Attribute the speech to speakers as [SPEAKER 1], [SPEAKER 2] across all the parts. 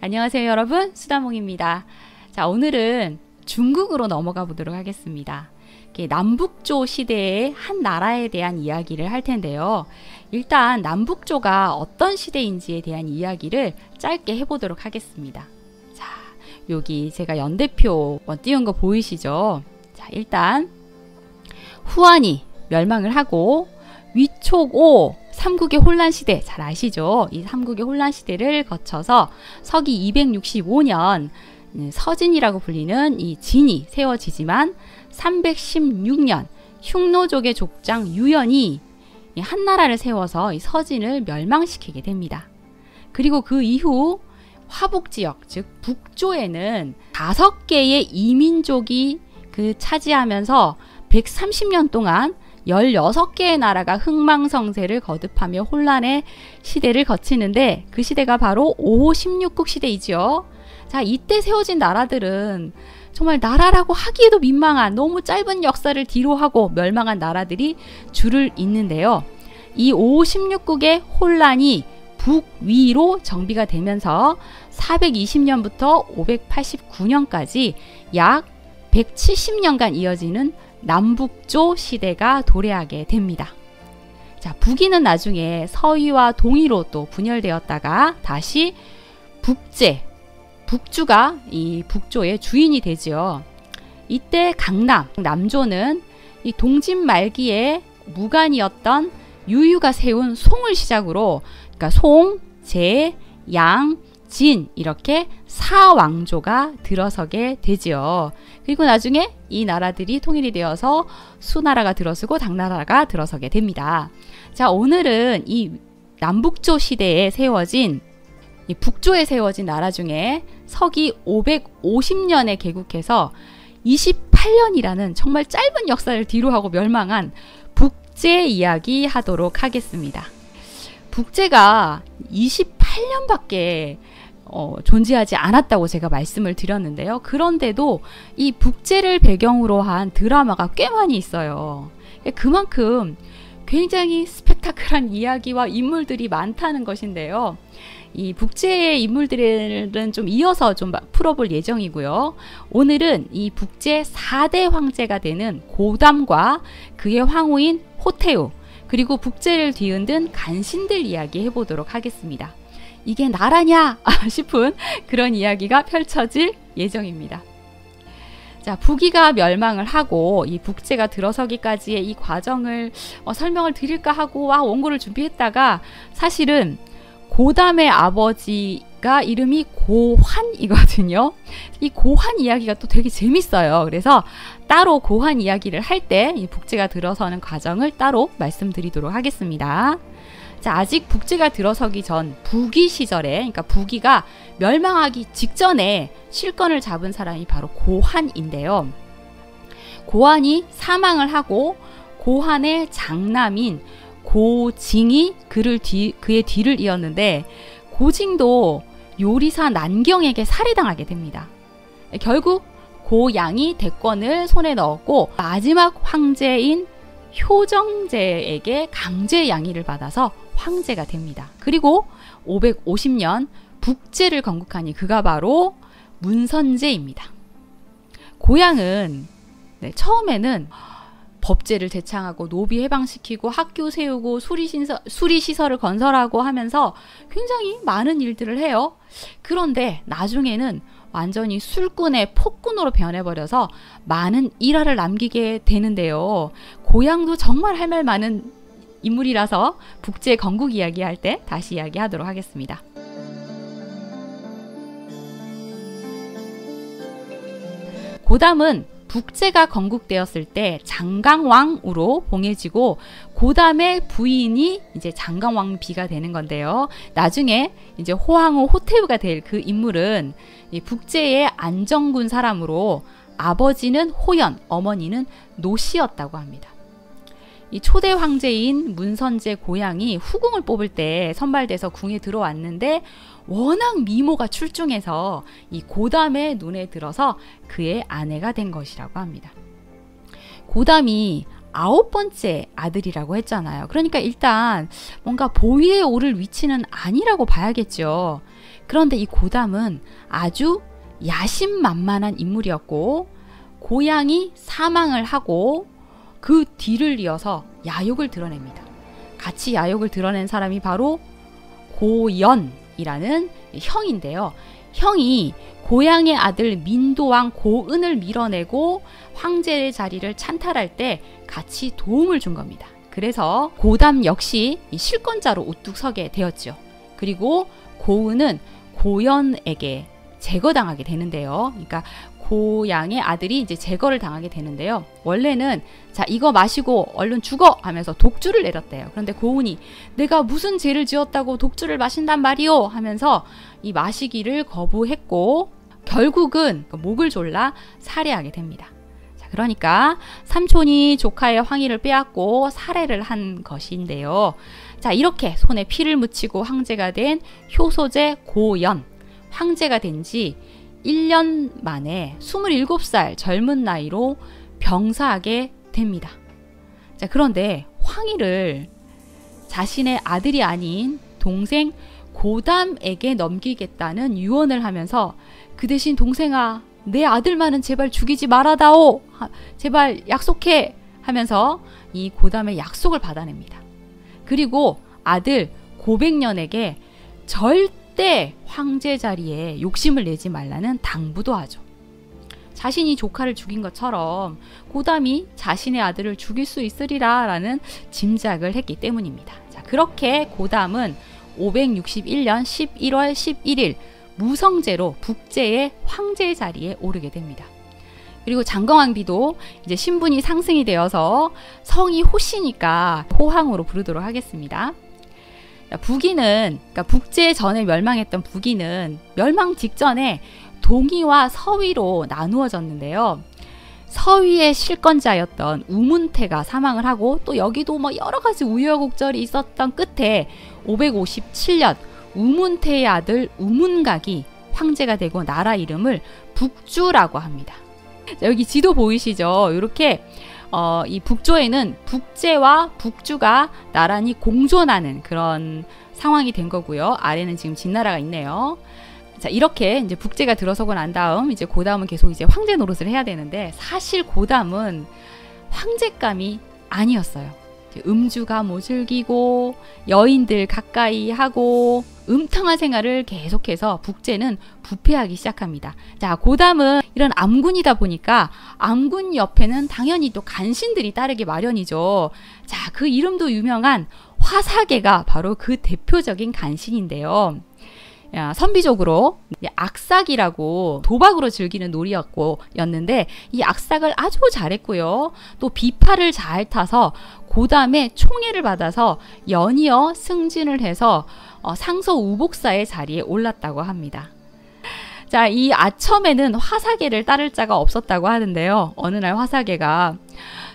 [SPEAKER 1] 안녕하세요 여러분, 수다몽입니다. 자, 오늘은 중국으로 넘어가 보도록 하겠습니다. 남북조 시대의 한 나라에 대한 이야기를 할 텐데요. 일단 남북조가 어떤 시대인지에 대한 이야기를 짧게 해보도록 하겠습니다. 자, 여기 제가 연대표 띄운 거 보이시죠? 자, 일단 후한이 멸망을 하고 위촉오 삼국의 혼란 시대, 잘 아시죠? 이 삼국의 혼란 시대를 거쳐서 서기 265년 서진이라고 불리는 이 진이 세워지지만 316년 흉노족의 족장 유연이 한나라를 세워서 이 서진을 멸망시키게 됩니다. 그리고 그 이후 화북지역, 즉 북조에는 5개의 이민족이 차지하면서 130년 동안 16개의 나라가 흥망성쇠를 거듭하며 혼란의 시대를 거치는데, 그 시대가 바로 5호 16국 시대이죠. 자, 이때 세워진 나라들은 정말 나라라고 하기에도 민망한 너무 짧은 역사를 뒤로하고 멸망한 나라들이 줄을 잇는데요. 이 5호 16국의 혼란이 북위로 정비가 되면서 420년부터 589년까지 약 170년간 이어지는 남북조 시대가 도래하게 됩니다. 자, 북위는 나중에 서위와 동위로 또 분열되었다가 다시 북주가 이 북조의 주인이 되지요. 이때 남조는 이 동진 말기에 무관이었던 유유가 세운 송을 시작으로, 그러니까 송, 제, 양, 진 이렇게 4왕조가 들어서게 되지요. 그리고 나중에 이 나라들이 통일이 되어서 수나라가 들어서고 당나라가 들어서게 됩니다. 자, 오늘은 이 남북조 시대에 세워진 이 북조에 세워진 나라 중에 서기 550년에 개국해서 28년이라는 정말 짧은 역사를 뒤로하고 멸망한 북제 이야기 하도록 하겠습니다. 북제가 28년밖에 존재하지 않았다고 제가 말씀을 드렸는데요. 그런데도 이 북제를 배경으로 한 드라마가 꽤 많이 있어요. 그만큼 굉장히 스펙타클한 이야기와 인물들이 많다는 것인데요. 이 북제의 인물들은 좀 이어서 좀 풀어볼 예정이고요. 오늘은 이 북제 4대 황제가 되는 고담과 그의 황후인 호태우, 그리고 북제를 뒤흔든 간신들 이야기 해보도록 하겠습니다. 이게 나라냐 싶은 그런 이야기가 펼쳐질 예정입니다. 자, 북위가 멸망을 하고 이 북제가 들어서기까지의 이 과정을 설명을 드릴까 하고 원고를 준비했다가, 사실은 고담의 아버지가 이름이 고환이거든요. 이 고환 이야기가 또 되게 재밌어요. 그래서 따로 고환 이야기를 할 때 이 북제가 들어서는 과정을 따로 말씀드리도록 하겠습니다. 자, 아직 북제가 들어서기 전 북위 시절에, 그러니까 북위가 멸망하기 직전에 실권을 잡은 사람이 바로 고환인데요. 고환이 사망을 하고 고환의 장남인 고징이 그의 뒤를 이었는데, 고징도 요리사 난경에게 살해당하게 됩니다. 결국 고양이 대권을 손에 넣었고 마지막 황제인 효정제에게 강제 양위를 받아서 황제가 됩니다. 그리고 550년 북제를 건국하니 그가 바로 문선제입니다. 고향은 처음에는 법제를 제창하고 노비 해방시키고 학교 세우고 수리시설을 건설하고 하면서 굉장히 많은 일들을 해요. 그런데 나중에는 완전히 술꾼의 폭군으로 변해버려서 많은 일화를 남기게 되는데요. 고향도 정말 할 말 많은 인물이라서 북제 건국 이야기할 때 다시 이야기하도록 하겠습니다. 고담은 북제가 건국되었을 때 장강왕으로 봉해지고, 고담의 부인이 이제 장강왕비가 되는 건데요. 나중에 이제 호황후 호태우가 될 그 인물은 이 북제의 안정군 사람으로, 아버지는 호연, 어머니는 노씨였다고 합니다. 이 초대 황제인 문선제 고향이 후궁을 뽑을 때 선발돼서 궁에 들어왔는데 워낙 미모가 출중해서 이 고담의 눈에 들어서 그의 아내가 된 것이라고 합니다. 고담이 9번째 아들이라고 했잖아요. 그러니까 일단 뭔가 보위에 오를 위치는 아니라고 봐야겠죠. 그런데 이 고담은 아주 야심만만한 인물이었고 고향이 사망을 하고 그 뒤를 이어서 야욕을 드러냅니다. 같이 야욕을 드러낸 사람이 바로 고연이라는 형인데요. 형이 고향의 아들 민도왕 고은을 밀어내고 황제의 자리를 찬탈할 때 같이 도움을 준 겁니다. 그래서 고담 역시 이 실권자로 우뚝 서게 되었죠. 그리고 고은은 고연에게 제거당하게 되는데요. 그러니까 고양의 아들이 이제 제거를 당하게 되는데요. 원래는 자 이거 마시고 얼른 죽어 하면서 독주를 내렸대요. 그런데 고은이 내가 무슨 죄를 지었다고 독주를 마신단 말이오 하면서 이 마시기를 거부했고 결국은 목을 졸라 살해하게 됩니다. 자, 그러니까 삼촌이 조카의 황위를 빼앗고 살해를 한 것인데요. 자, 이렇게 손에 피를 묻히고 황제가 된 효소제 고연, 황제가 된 지 1년 만에 27살 젊은 나이로 병사하게 됩니다. 자, 그런데 황위를 자신의 아들이 아닌 동생 고담에게 넘기겠다는 유언을 하면서 그 대신 동생아 내 아들만은 제발 죽이지 말아다오 제발 약속해 하면서 이 고담의 약속을 받아냅니다. 그리고 아들 고백년에게 절대 황제 자리에 욕심을 내지 말라는 당부도 하죠. 자신이 조카를 죽인 것처럼 고담이 자신의 아들을 죽일 수 있으리라 라는 짐작을 했기 때문입니다. 자, 그렇게 고담은 561년 11월 11일 무성제로 북제의 황제 자리에 오르게 됩니다. 그리고 장거왕비도 이제 신분이 상승이 되어서 성이 호씨니까 호황으로 부르도록 하겠습니다. 북위는 그러니까 북제 전에 멸망했던 북위는 멸망 직전에 동위와 서위로 나누어졌는데요. 서위의 실권자였던 우문태가 사망을 하고 또 여기도 뭐 여러 가지 우여곡절이 있었던 끝에 557년 우문태의 아들 우문각이 황제가 되고 나라 이름을 북주라고 합니다. 자, 여기 지도 보이시죠? 이렇게 이 북조에는 북제와 북주가 나란히 공존하는 그런 상황이 된 거고요. 아래는 지금 진나라가 있네요. 자, 이렇게 이제 북제가 들어서고 난 다음 이제 고담은 계속 이제 황제 노릇을 해야 되는데 사실 고담은 황제감이 아니었어요. 음주가 모즐기고 여인들 가까이 하고 음탕한 생활을 계속해서 북제는 부패하기 시작합니다. 자, 고담은 이런 암군이다 보니까 암군 옆에는 당연히 또 간신들이 따르기 마련이죠. 자, 그 이름도 유명한 화사계가 바로 그 대표적인 간신인데요. 선비적으로 악삭이라고 도박으로 즐기는 놀이였는데 이 악삭을 아주 잘했고요. 또 비파를 잘 타서 고담의 총애를 받아서 연이어 승진을 해서 상서 우복사의 자리에 올랐다고 합니다. 자, 이 아첨에는 화사계를 따를 자가 없었다고 하는데요. 어느 날 화사계가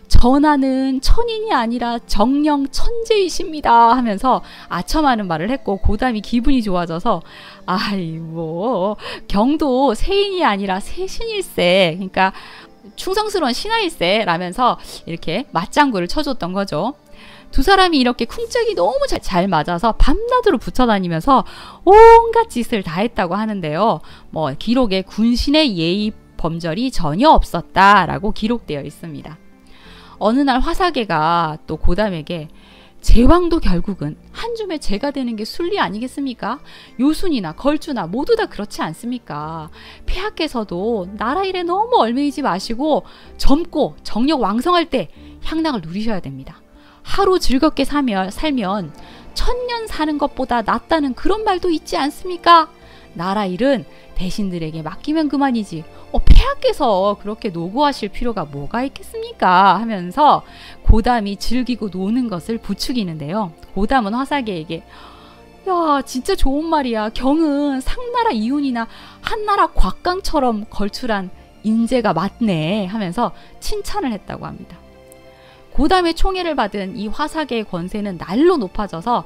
[SPEAKER 1] 전하는 천인이 아니라 정령 천재이십니다 하면서 아첨하는 말을 했고 고담이 기분이 좋아져서 아이고 경도 세인이 아니라 세신일세 그러니까 충성스러운 신하일세 라면서 이렇게 맞장구를 쳐줬던 거죠. 두 사람이 이렇게 쿵짝이 너무 잘 맞아서 밤낮으로 붙어다니면서 온갖 짓을 다 했다고 하는데요. 뭐 기록에 군신의 예의 범절이 전혀 없었다라고 기록되어 있습니다. 어느 날 화사계가 또 고담에게 제왕도 결국은 한 줌의 제가 되는 게 순리 아니겠습니까? 요순이나 걸주나 모두 다 그렇지 않습니까? 폐하께서도 나라 일에 너무 얽매이지 마시고 젊고 정력 왕성할 때 향락을 누리셔야 됩니다. 하루 즐겁게 살면 천년 사는 것보다 낫다는 그런 말도 있지 않습니까? 나라 일은 대신들에게 맡기면 그만이지 폐하께서 그렇게 노고하실 필요가 뭐가 있겠습니까? 하면서 고담이 즐기고 노는 것을 부추기는데요. 고담은 화사계에게 야 진짜 좋은 말이야. 경은 상나라 이윤이나 한나라 곽강처럼 걸출한 인재가 맞네 하면서 칭찬을 했다고 합니다. 고담의 총애를 받은 이 화사계의 권세는 날로 높아져서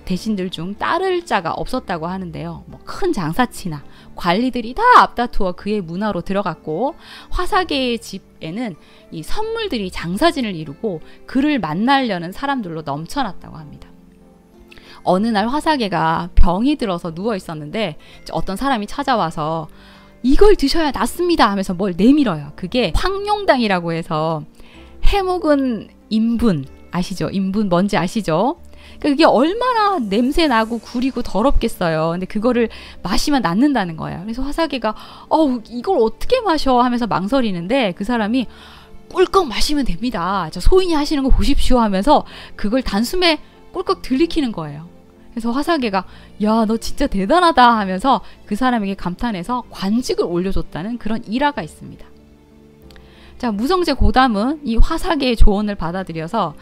[SPEAKER 1] 대신들 중 따를 자가 없었다고 하는데요. 뭐 큰 장사치나 관리들이 다 앞다투어 그의 문화로 들어갔고, 화사계의 집에는 이 선물들이 장사진을 이루고 그를 만나려는 사람들로 넘쳐났다고 합니다. 어느 날 화사계가 병이 들어서 누워 있었는데 어떤 사람이 찾아와서 이걸 드셔야 낫습니다 하면서 뭘 내밀어요. 그게 황룡당이라고 해서 해묵은 인분 아시죠? 인분 뭔지 아시죠? 그게 얼마나 냄새나고 구리고 더럽겠어요. 근데 그거를 마시면 낫는다는 거예요. 그래서 화사계가 이걸 어떻게 마셔 하면서 망설이는데, 그 사람이 꿀꺽 마시면 됩니다. 저 소인이 하시는 거 보십시오 하면서 그걸 단숨에 꿀꺽 들이키는 거예요. 그래서 화사계가 야, 너 진짜 대단하다 하면서 그 사람에게 감탄해서 관직을 올려줬다는 그런 일화가 있습니다. 자, 무성제 고담은 이 화사계의 조언을 받아들여서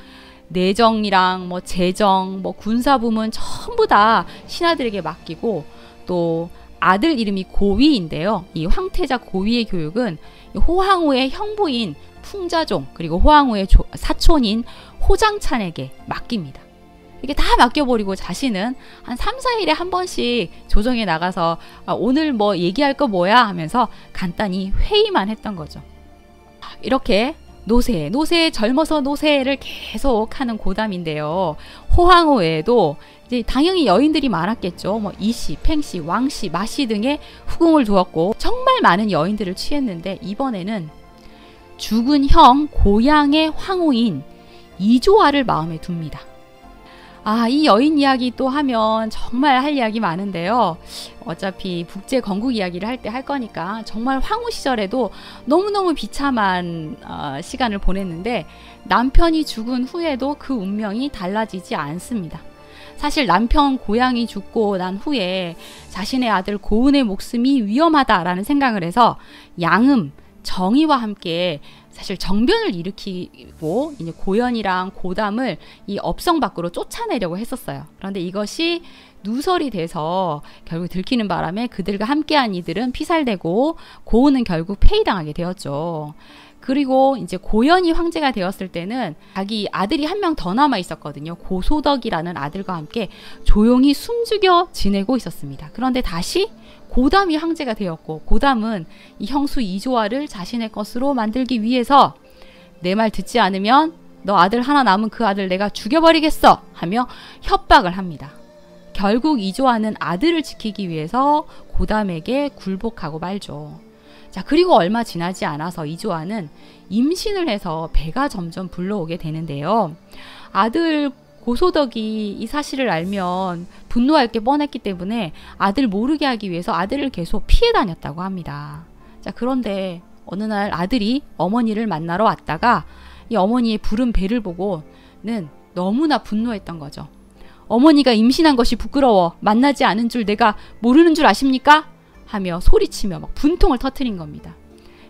[SPEAKER 1] 내정이랑 뭐 재정, 뭐 군사부문 전부 다 신하들에게 맡기고, 또 아들 이름이 고위인데요. 이 황태자 고위의 교육은 호황후의 형부인 풍자종, 그리고 호황후의 사촌인 호장찬에게 맡깁니다. 이게 다 맡겨버리고 자신은 한 3, 4일에 한 번씩 조정에 나가서 오늘 뭐 얘기할 거 뭐야 하면서 간단히 회의만 했던 거죠. 이렇게 노세 젊어서 노세를 계속 하는 고담인데요. 호황후 외에도 이제 당연히 여인들이 많았겠죠. 뭐 이씨, 팽씨, 왕씨, 마씨 등의 후궁을 두었고 정말 많은 여인들을 취했는데, 이번에는 죽은 형 고향의 황후인 이조아를 마음에 둡니다. 이 여인 이야기 또 하면 정말 할 이야기 많은데요. 어차피 북제 건국 이야기를 할 때 할 거니까 정말 황후 시절에도 너무너무 비참한 시간을 보냈는데, 남편이 죽은 후에도 그 운명이 달라지지 않습니다. 사실 남편 고향이 죽고 난 후에 자신의 아들 고은의 목숨이 위험하다라는 생각을 해서 양음, 정의와 함께 사실 정변을 일으키고 이제 고연이랑 고담을 이 업성 밖으로 쫓아내려고 했었어요. 그런데 이것이 누설이 돼서 결국 들키는 바람에 그들과 함께한 이들은 피살되고 고은은 결국 폐위당하게 되었죠. 그리고 이제 고연이 황제가 되었을 때는 자기 아들이 한 명 더 남아 있었거든요. 고소덕이라는 아들과 함께 조용히 숨죽여 지내고 있었습니다. 그런데 다시 고담이 황제가 되었고, 고담은 이 형수 이조아를 자신의 것으로 만들기 위해서 내 말 듣지 않으면 너 아들 하나 남은 그 아들 내가 죽여버리겠어 하며 협박을 합니다. 결국 이조아는 아들을 지키기 위해서 고담에게 굴복하고 말죠. 자, 그리고 얼마 지나지 않아서 이조아는 임신을 해서 배가 점점 불러오게 되는데요. 아들 고소덕이 이 사실을 알면 분노할 게 뻔했기 때문에 아들 모르게 하기 위해서 아들을 계속 피해 다녔다고 합니다. 자, 그런데 어느 날 아들이 어머니를 만나러 왔다가 이 어머니의 부른 배를 보고는 너무나 분노했던 거죠. 어머니가 임신한 것이 부끄러워 만나지 않은 줄 내가 모르는 줄 아십니까? 하며 소리치며 막 분통을 터뜨린 겁니다.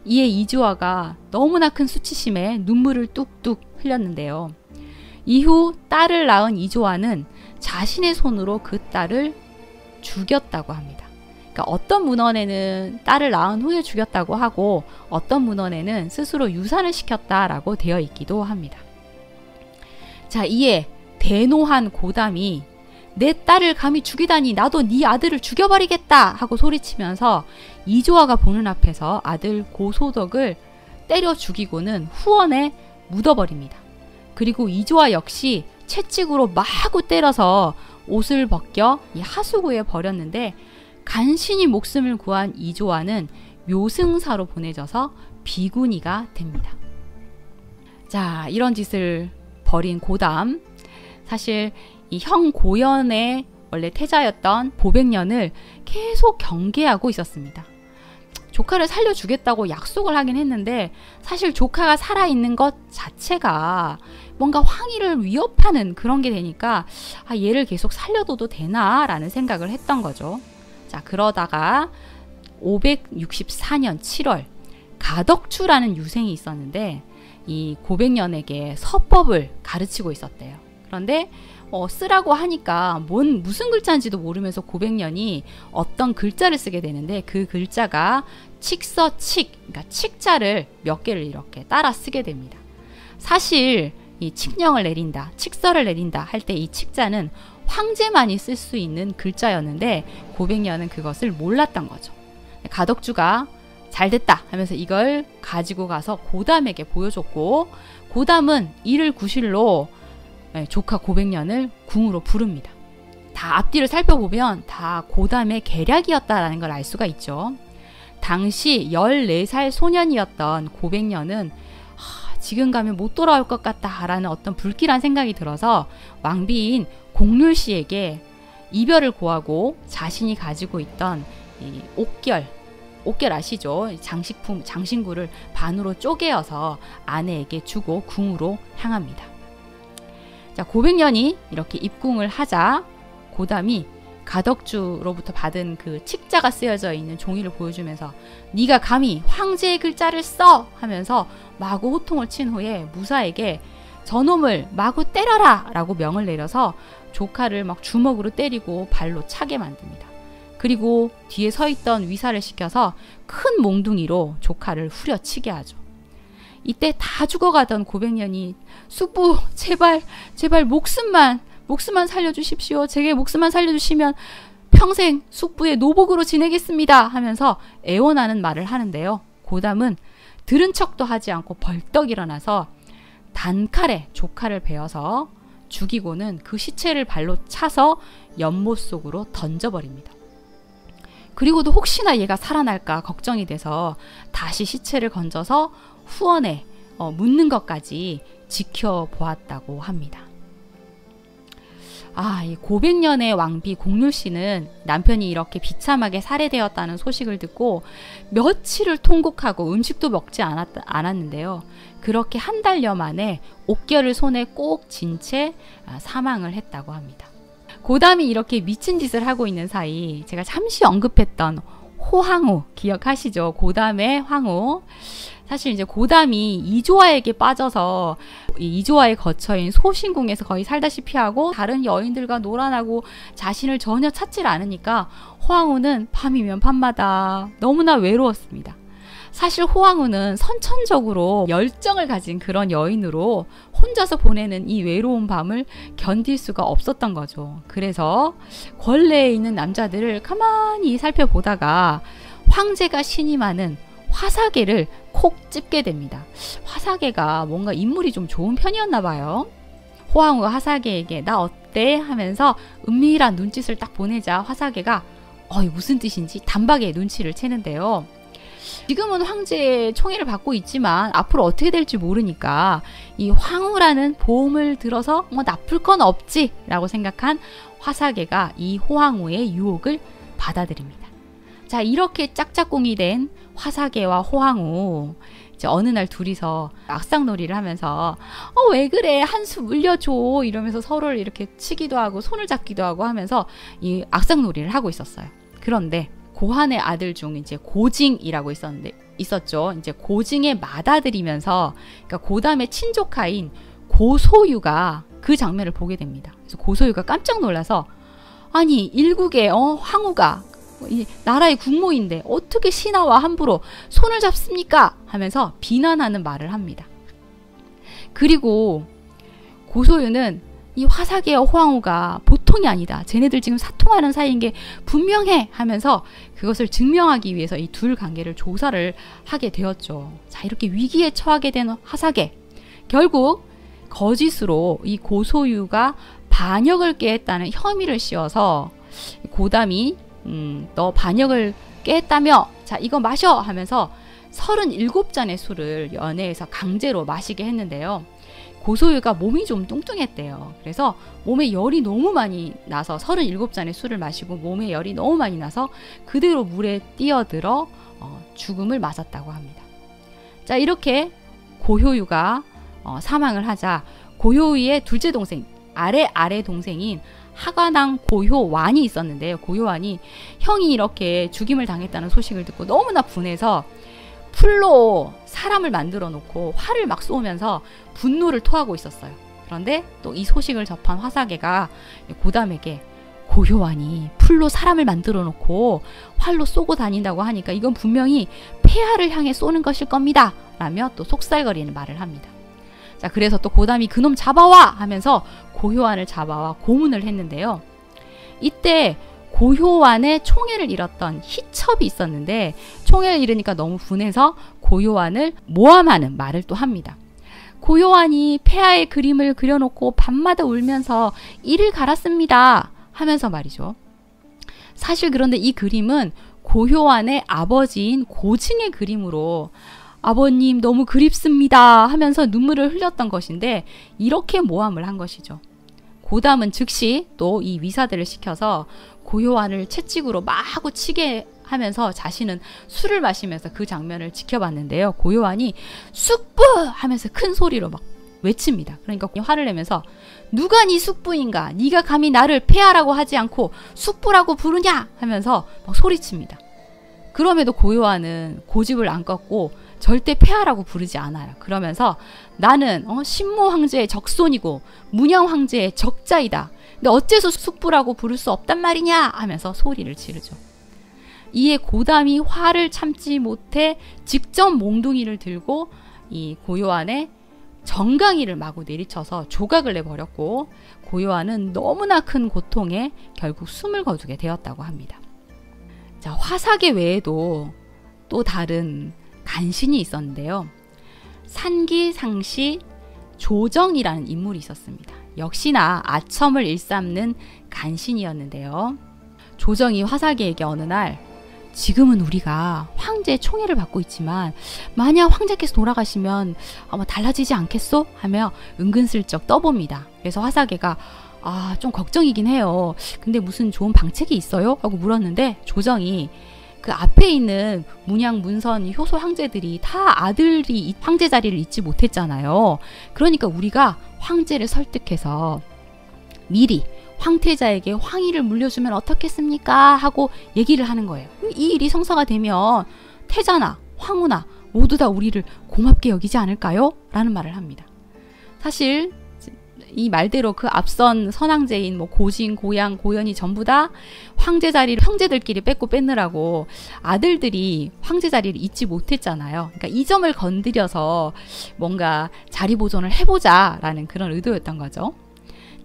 [SPEAKER 1] 이에 이조아가 너무나 큰 수치심에 눈물을 뚝뚝 흘렸는데요. 이후 딸을 낳은 이조아는 자신의 손으로 그 딸을 죽였다고 합니다. 그러니까 어떤 문헌에는 딸을 낳은 후에 죽였다고 하고 어떤 문헌에는 스스로 유산을 시켰다라고 되어 있기도 합니다. 자, 이에 대노한 고담이 내 딸을 감히 죽이다니 나도 네 아들을 죽여버리겠다 하고 소리치면서 이조아가 보는 앞에서 아들 고소덕을 때려 죽이고는 후원에 묻어버립니다. 그리고 이조아 역시 채찍으로 마구 때려서 옷을 벗겨 이 하수구에 버렸는데, 간신히 목숨을 구한 이조아는 묘승사로 보내져서 비구니가 됩니다. 자, 이런 짓을 벌인 고담, 사실 이 형 고연의 원래 태자였던 보백년을 계속 경계하고 있었습니다. 조카를 살려주겠다고 약속을 하긴 했는데 사실 조카가 살아있는 것 자체가 뭔가 황희를 위협하는 그런 게 되니까 얘를 계속 살려둬도 되나 라는 생각을 했던 거죠. 자, 그러다가 564년 7월 가덕추라는 유생이 있었는데 이 고백년에게 서법을 가르치고 있었대요. 그런데 쓰라고 하니까 무슨 글자인지도 모르면서 고백년이 어떤 글자를 쓰게 되는데 그 글자가 칙서칙, 그러니까 칙자를 몇 개를 이렇게 따라 쓰게 됩니다. 사실 이 칙령을 내린다, 칙서를 내린다 할 때 이 칙자는 황제만이 쓸 수 있는 글자였는데 고백녀는 그것을 몰랐던 거죠. 가덕주가 잘됐다 하면서 이걸 가지고 가서 고담에게 보여줬고, 고담은 이를 구실로 조카 고백년을 궁으로 부릅니다. 다 앞뒤를 살펴보면 다 고담의 계략이었다라는 걸 알 수가 있죠. 당시 14살 소년이었던 고백년은 지금 가면 못 돌아올 것 같다라는 어떤 불길한 생각이 들어서 왕비인 공률씨에게 이별을 고하고 자신이 가지고 있던 이 옥결 아시죠? 장식품, 장신구를 반으로 쪼개어서 아내에게 주고 궁으로 향합니다. 자, 고백년이 이렇게 입궁을 하자 고담이 가덕주로부터 받은 그 칙자가 쓰여져 있는 종이를 보여주면서 네가 감히 황제의 글자를 써! 하면서 마구 호통을 친 후에 무사에게 저놈을 마구 때려라! 라고 명을 내려서 조카를 막 주먹으로 때리고 발로 차게 만듭니다. 그리고 뒤에 서 있던 위사를 시켜서 큰 몽둥이로 조카를 후려치게 하죠. 이때 다 죽어가던 고백년이 숙부 제발 목숨만 살려주십시오. 제게 목숨만 살려주시면 평생 숙부의 노복으로 지내겠습니다 하면서 애원하는 말을 하는데요. 고담은 들은 척도 하지 않고 벌떡 일어나서 단칼에 조카를 베어서 죽이고는 그 시체를 발로 차서 연못 속으로 던져버립니다. 그리고도 혹시나 얘가 살아날까 걱정이 돼서 다시 시체를 건져서 후원에 묻는 것까지 지켜보았다고 합니다. 이 고백년의 왕비 공률씨는 남편이 이렇게 비참하게 살해되었다는 소식을 듣고 며칠을 통곡하고 음식도 먹지 않았는데요. 그렇게 한 달여 만에 옥결을 손에 꼭 쥔 채 사망을 했다고 합니다. 고담이 이렇게 미친 짓을 하고 있는 사이 제가 잠시 언급했던 호황후 기억하시죠? 고담의 황후. 사실 이제 고담이 이조화에게 빠져서 이조화의 거처인 소신궁에서 거의 살다시피 하고 다른 여인들과 놀아나고 자신을 전혀 찾질 않으니까 호황후는 밤이면 밤마다 너무나 외로웠습니다. 사실 호황후는 선천적으로 열정을 가진 그런 여인으로 혼자서 보내는 이 외로운 밤을 견딜 수가 없었던 거죠. 그래서 권례에 있는 남자들을 가만히 살펴보다가 황제가 신임하는 화사계를 콕 집게 됩니다. 화사계가 뭔가 인물이 좀 좋은 편이었나 봐요. 호황후가 화사계에게 나 어때? 하면서 은밀한 눈짓을 딱 보내자 화사계가 무슨 뜻인지 단박에 눈치를 채는데요. 지금은 황제의 총애를 받고 있지만 앞으로 어떻게 될지 모르니까 이 황후라는 보험을 들어서 나쁠 건 없지 라고 생각한 화사계가 이 호황후의 유혹을 받아들입니다. 자, 이렇게 짝짝꿍이 된 화사계와 호황후, 이제 어느 날 둘이서 악상놀이를 하면서 왜 그래 한 수 물려줘 이러면서 서로를 이렇게 치기도 하고 손을 잡기도 하고 하면서 이 악상놀이를 하고 있었어요. 그런데 고한의 아들 중 이제 고징이라고 있었죠. 이제 고징의 맏아들이면서 그러니까 고담의 친조카인 고소유가 그 장면을 보게 됩니다. 그래서 고소유가 깜짝 놀라서 아니 일국의 황후가 이 나라의 국모인데 어떻게 신하와 함부로 손을 잡습니까? 하면서 비난하는 말을 합니다. 그리고 고소유는 이 화사계와 호황후가 보통이 아니다. 쟤네들 지금 사통하는 사이인 게 분명해 하면서 그것을 증명하기 위해서 이 둘 관계를 조사를 하게 되었죠. 자, 이렇게 위기에 처하게 된 화사계. 결국 거짓으로 이 고소유가 반역을 깨했다는 혐의를 씌워서 고담이 너 반역을 깨했다며? 자, 이거 마셔! 하면서 37잔의 술을 연회에서 강제로 마시게 했는데요. 고소유가 몸이 좀 뚱뚱했대요. 그래서 몸에 열이 너무 많이 나서 37잔의 술을 마시고 몸에 열이 너무 많이 나서 그대로 물에 뛰어들어 죽음을 맞았다고 합니다. 자, 이렇게 고효유가 사망을 하자 고효유의 둘째 동생, 아래 동생인 하관왕 고효완이 있었는데요. 고효완이 형이 이렇게 죽임을 당했다는 소식을 듣고 너무나 분해서 풀로 사람을 만들어 놓고 활을 막 쏘면서 분노를 토하고 있었어요. 그런데 또 이 소식을 접한 화사계가 고담에게 고효완이 풀로 사람을 만들어 놓고 활로 쏘고 다닌다고 하니까 이건 분명히 폐하를 향해 쏘는 것일 겁니다. 라며 또 속살거리는 말을 합니다. 자, 그래서 또 고담이 그놈 잡아와 하면서 고효안을 잡아와 고문을 했는데요. 이때 고효안의 총애를 잃었던 희첩이 있었는데 총애를 잃으니까 너무 분해서 고효안을 모함하는 말을 또 합니다. 고효안이 폐하의 그림을 그려놓고 밤마다 울면서 이를 갈았습니다 하면서 말이죠. 사실 그런데 이 그림은 고효안의 아버지인 고증의 그림으로 아버님 너무 그립습니다 하면서 눈물을 흘렸던 것인데 이렇게 모함을 한 것이죠. 고담은 즉시 또 이 위사들을 시켜서 고효안을 채찍으로 마구 치게 하면서 자신은 술을 마시면서 그 장면을 지켜봤는데요. 고효안이 숙부 하면서 큰 소리로 막 외칩니다. 그러니까 화를 내면서 누가 네 숙부인가? 네가 감히 나를 폐하라고 하지 않고 숙부라고 부르냐? 하면서 막 소리칩니다. 그럼에도 고효안은 고집을 안 꺾고 절대 폐하라고 부르지 않아요. 그러면서 나는 신모 황제의 적손이고 문영 황제의 적자이다. 근데 어째서 숙부라고 부를 수 없단 말이냐? 하면서 소리를 지르죠. 이에 고담이 화를 참지 못해 직접 몽둥이를 들고 이 고효안의 정강이를 마구 내리쳐서 조각을 내버렸고 고효안은 너무나 큰 고통에 결국 숨을 거두게 되었다고 합니다. 자, 화사계 외에도 또 다른 간신이 있었는데요. 산기상시 조정이라는 인물이 있었습니다. 역시나 아첨을 일삼는 간신이었는데요. 조정이 화사계에게 어느 날 지금은 우리가 황제의 총애를 받고 있지만 만약 황제께서 돌아가시면 아마 달라지지 않겠소? 하며 은근슬쩍 떠봅니다. 그래서 화사계가 좀 걱정이긴 해요. 근데 무슨 좋은 방책이 있어요? 하고 물었는데 조정이 그 앞에 있는 문양, 문선, 효소 황제들이 다 아들이 황제 자리를 잇지 못했잖아요. 그러니까 우리가 황제를 설득해서 미리 황태자에게 황위를 물려주면 어떻겠습니까? 하고 얘기를 하는 거예요. 이 일이 성사가 되면 태자나 황후나 모두 다 우리를 고맙게 여기지 않을까요? 라는 말을 합니다. 사실 이 말대로 그 앞선 선황제인 고진, 고양, 고연이 전부 다 황제 자리를 형제들끼리 뺏느라고 아들들이 황제 자리를 잇지 못했잖아요. 그러니까 이 점을 건드려서 뭔가 자리 보존을 해보자라는 그런 의도였던 거죠.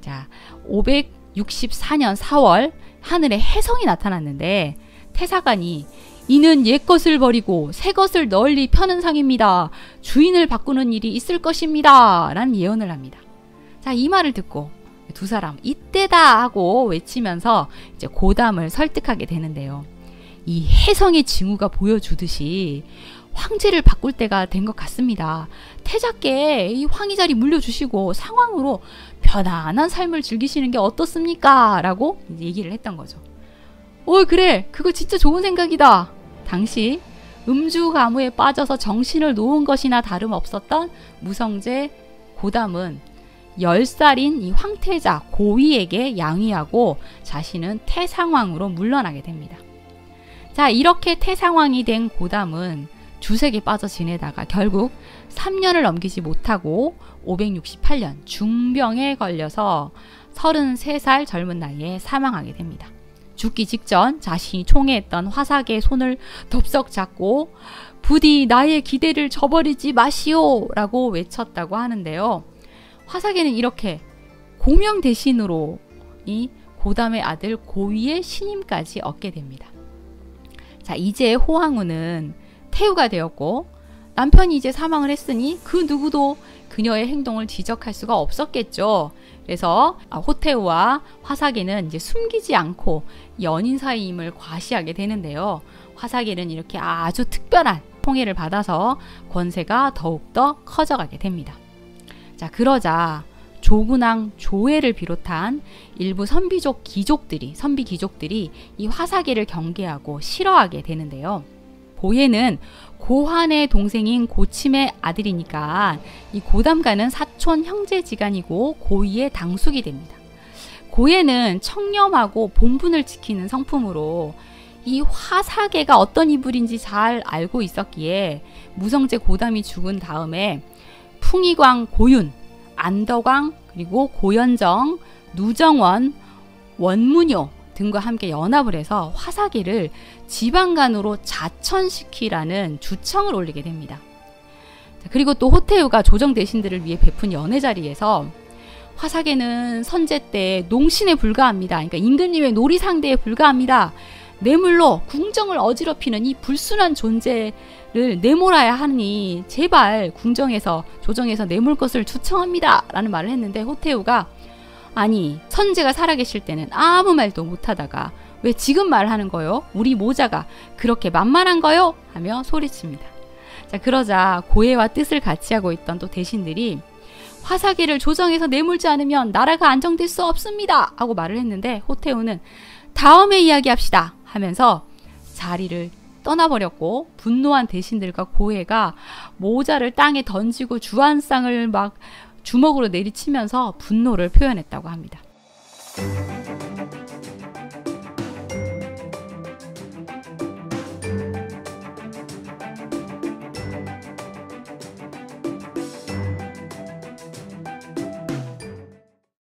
[SPEAKER 1] 자, 564년 4월 하늘에 혜성이 나타났는데 태사관이 이는 옛것을 버리고 새것을 널리 펴는 상입니다. 주인을 바꾸는 일이 있을 것입니다. 라는 예언을 합니다. 자, 이 말을 듣고 두 사람 이때다 하고 외치면서 이제 고담을 설득하게 되는데요. 이 혜성의 징후가 보여주듯이 황제를 바꿀 때가 된 것 같습니다. 태자께 이 황위 자리 물려주시고 상황으로 편안한 삶을 즐기시는 게 어떻습니까? 라고 얘기를 했던 거죠. 그래, 그거 진짜 좋은 생각이다. 당시 음주가무에 빠져서 정신을 놓은 것이나 다름없었던 무성제 고담은 10살인 이 황태자 고위에게 양위하고 자신은 태상왕으로 물러나게 됩니다. 자, 이렇게 태상왕이 된 고담은 주색에 빠져 지내다가 결국 3년을 넘기지 못하고 568년 중병에 걸려서 33살 젊은 나이에 사망하게 됩니다. 죽기 직전 자신이 총애했던 화사계의 손을 덥석 잡고 부디 나의 기대를 저버리지 마시오 라고 외쳤다고 하는데요. 화사계는 이렇게 공명 대신으로 이 고담의 아들 고위의 신임까지 얻게 됩니다. 자, 이제 호황후는 태후가 되었고 남편이 이제 사망을 했으니 그 누구도 그녀의 행동을 지적할 수가 없었겠죠. 그래서 호태우와 화사계는 이제 숨기지 않고 연인 사이임을 과시하게 되는데요. 화사계는 이렇게 아주 특별한 통해를 받아서 권세가 더욱더 커져가게 됩니다. 자, 그러자 조군왕 조회를 비롯한 일부 선비 귀족들이 이 화사계를 경계하고 싫어하게 되는데요. 고예는 고환의 동생인 고침의 아들이니까 이 고담과는 사촌 형제지간이고 고위의 당숙이 됩니다. 고예는 청렴하고 본분을 지키는 성품으로 이 화사계가 어떤 이불인지 잘 알고 있었기에 무성제 고담이 죽은 다음에 풍의광 고윤, 안덕왕, 그리고 고연정, 누정원, 원문효 등과 함께 연합을 해서 화사계를 지방간으로 자천시키라는 주청을 올리게 됩니다. 그리고 또 호태우가 조정 대신들을 위해 베푼 연회 자리에서 화사계는 선제 때 농신에 불과합니다. 그러니까 임금님의 놀이 상대에 불과합니다. 뇌물로 궁정을 어지럽히는 이 불순한 존재를 내몰아야 하니 제발 궁정에서 조정에서 내몰 것을 추청합니다. 라는 말을 했는데 호태우가 아니 선제가 살아계실 때는 아무 말도 못하다가 왜 지금 말하는 거요? 우리 모자가 그렇게 만만한 거요? 하며 소리칩니다. 자, 그러자 고해와 뜻을 같이 하고 있던 또 대신들이 화사계를 조정에서 내몰지 않으면 나라가 안정될 수 없습니다 하고 말을 했는데 호태우는 다음에 이야기합시다 하면서 자리를 떠나버렸고 분노한 대신들과 고해가 모자를 땅에 던지고 주한상을 막 주먹으로 내리치면서 분노를 표현했다고 합니다.